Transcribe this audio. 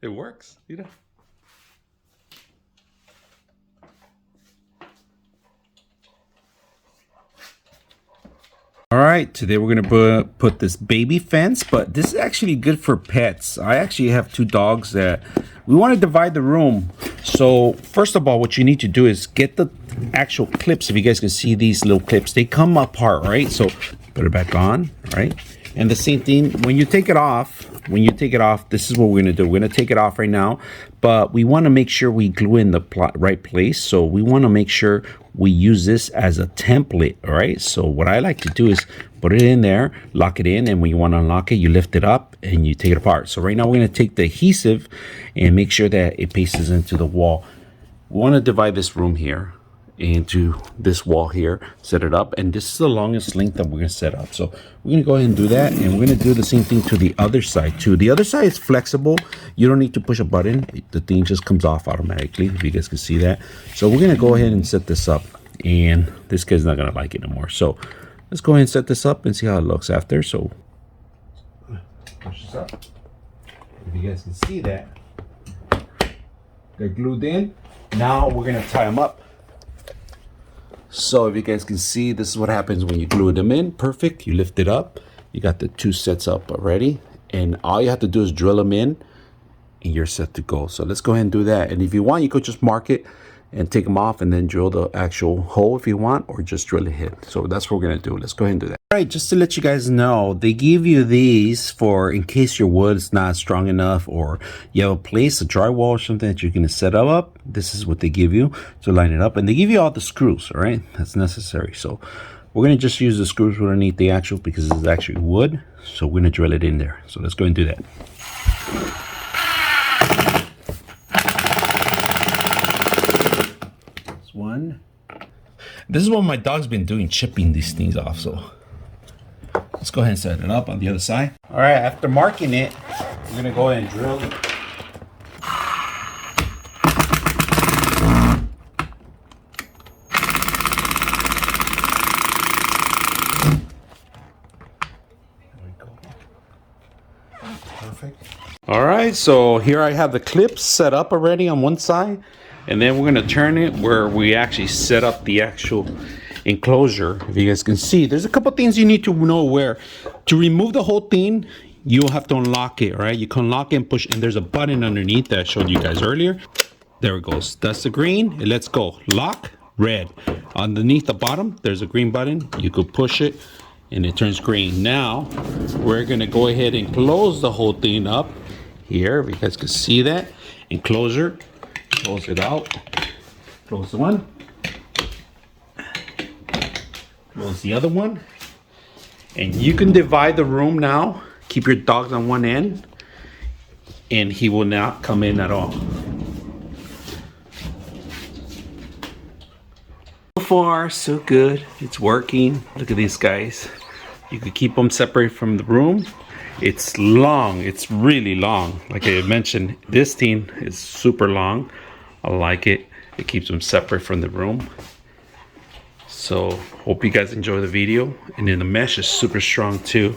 It works, you know. All right, today we're gonna put this baby fence, but this is actually good for pets. I actually have 2 dogs that we want to divide the room. So first of all, what you need to do is get the actual clips. If you guys can see these little clips, they come apart, right? So put it back on, right? And the same thing, when you take it off, this is what we're gonna do. We're gonna take it off right now, but we wanna make sure we glue in the right place. So we wanna make sure we use this as a template, all right? So what I like to do is put it in there, lock it in, and when you wanna unlock it, you lift it up and you take it apart. So right now we're gonna take the adhesive and make sure that it pastes into the wall. We wanna divide this room here into this wall here, set it up, and this is the longest length that we're gonna set up. So we're gonna go ahead and do that, and we're gonna do the same thing to the other side too. The other side is flexible. You don't need to push a button. The thing just comes off automatically, if you guys can see that. So we're gonna go ahead and set this up, and this guy's not gonna like it anymore. So let's go ahead and set this up and see how it looks after. So push this up. If you guys can see that, they're glued in. Now we're gonna tie them up. So if you guys can see, this is what happens when you glue them in. Perfect. You lift it up. You got the 2 sets up already. And all you have to do is drill them in and you're set to go. So let's go ahead and do that. And if you want, you could just mark it and take them off and then drill the actual hole if you want, or just drill it in. So that's what we're gonna do. Let's go ahead and do that. All right, just to let you guys know, they give you these for in case your wood is not strong enough, or you have a place, a drywall or something that you're gonna set up. This is what they give you to line it up, and they give you all the screws, all right? That's necessary. So we're gonna just use the screws underneath the actual, because this is actually wood. So we're gonna drill it in there. So let's go and do that. One. This is what my dog's been doing, chipping these things off. So let's go ahead and set it up on the other side. All right, after marking it, we're gonna go ahead and drill it. There we go. Perfect. All right, so here I have the clips set up already on one side. And then we're gonna turn it where we actually set up the actual enclosure. If you guys can see, there's a couple things you need to know where. To remove the whole thing, you'll have to unlock it, right? You can unlock it and push, and there's a button underneath that I showed you guys earlier. There it goes. That's the green. And let's go. Lock, red. Underneath the bottom, there's a green button. You could push it and it turns green. Now, we're gonna go ahead and close the whole thing up here. If you guys can see that. Enclosure. Close it out. Close the one. Close the other one. And you can divide the room now. Keep your dogs on one end, and he will not come in at all. So far, so good. It's working. Look at these guys. You could keep them separate from the room. It's long. It's really long. Like I mentioned, this thing is super long. I like it. It keeps them separate from the room. So hope you guys enjoy the video. And then the mesh is super strong too.